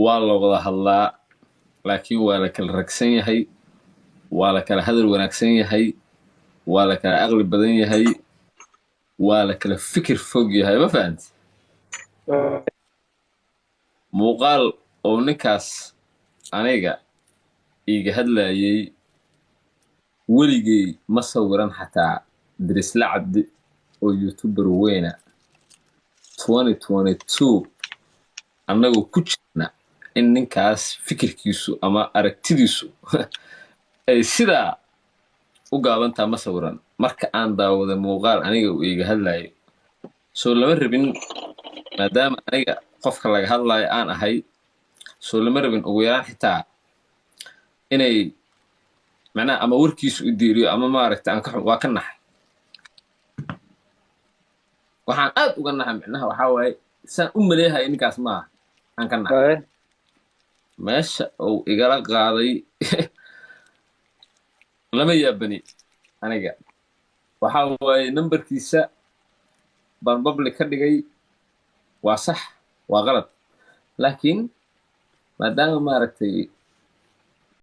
waa la wada hadlaa laakiin waa la kala ragsan yahay waa la kala hadal wanaagsan yahay waa la kala aqli badan yahay waa la kala fikir fog yahay ma fahanti muuqaal oo ninkaas aniga iiga hadlayay weligay ma sawiran xataa dirisla cabdi oo youtuber weyna 2022 annagoo ku jirna in ninkaas fikirkiisu ama aragtidiisu ay sidaa u gaabantaa ma sawiran marka aan daawaday muuqaal aniga uu iiga hadlayo soo lama rabin maadaama aniga qofka laga hadlayo aan ahay soo lama rabin ugu yaraan xitaa inay macnaha ama warkiisu u diiriyo ama maaragta waa ka naxay waxaan aad uga naxay micnaha waxaa waaye saan u maleeyahay ninkaas maaha aan ka naxay meesha uu igala qaaday lama yaabani aniga waxaa waaye nambarkiisa baan public ka dhigay waa sax waa qalad laakiin maadaama maaragtay